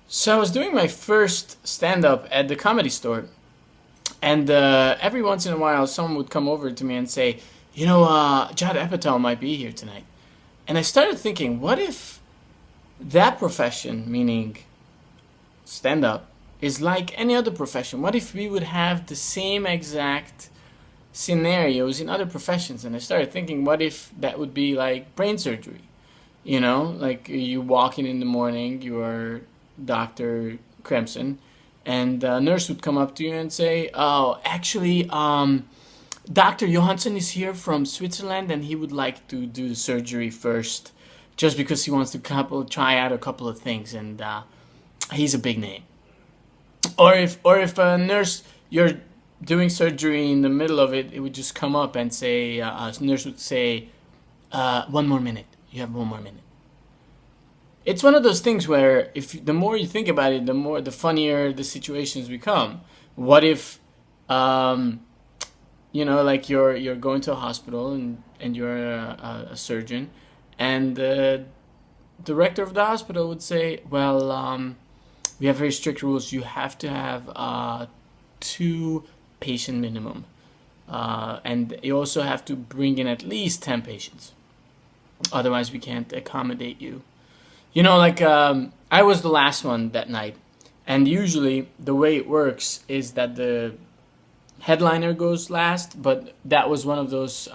So I was doing my first stand-up at the Comedy Store, and every once in a while, someone would come over to me and say, Judd Apatow might be here tonight. And I started thinking, what if that profession, meaning stand-up, is like any other profession? What if we would have the same exact scenarios in other professions? And I started thinking, what if that would be like brain surgery? Like you walk in the morning, you are Dr. Crimson, and a nurse would come up to you and say, "Oh, actually, Dr. Johansson is here from Switzerland, and he would like to do the surgery first, just because he wants to try out a couple of things, and he's a big name." Or if a nurse, you're doing surgery in the middle of it, it would just come up and say, a nurse would say, "One more minute. You have one more minute." It's one of those things where if the more you think about it, the funnier the situations become. What if, like you're going to a hospital and you're a surgeon, and the director of the hospital would say, "Well, we have very strict rules. You have to have two patient minimum, and you also have to bring in at least 10 patients. Otherwise, we can't accommodate you." I was the last one that night, and usually the way it works is that the headliner goes last, but that was one of those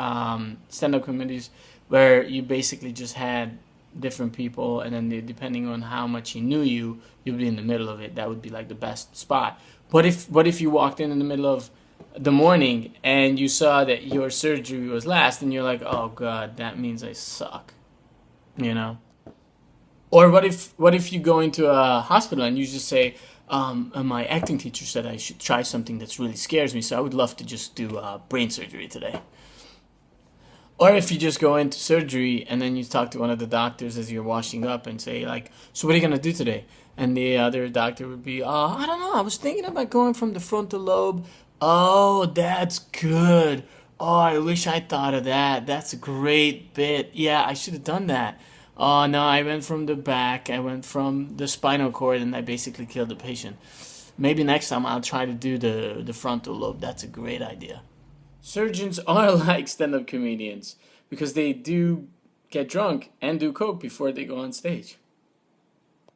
stand-up comedies where you basically just had different people, and then depending on how much he knew you, you'd be in the middle of it. That would be like the best spot. What if you walked in the middle of the morning and you saw that your surgery was last, and you're like, "Oh God, that means I suck," you know? Or what if you go into a hospital and you just say, "My acting teacher said I should try something that really scares me, so I would love to just do brain surgery today." Or if you just go into surgery and then you talk to one of the doctors as you're washing up and say, like, "So what are you gonna do today?" And the other doctor would be, "I don't know. I was thinking about going from the frontal lobe." "Oh, that's good. Oh, I wish I thought of that. That's a great bit. Yeah, I should have done that. Oh no, I went from the back. I went from the spinal cord, and I basically killed the patient. Maybe next time I'll try to do the frontal lobe. That's a great idea." Surgeons are like stand-up comedians because they do get drunk and do coke before they go on stage.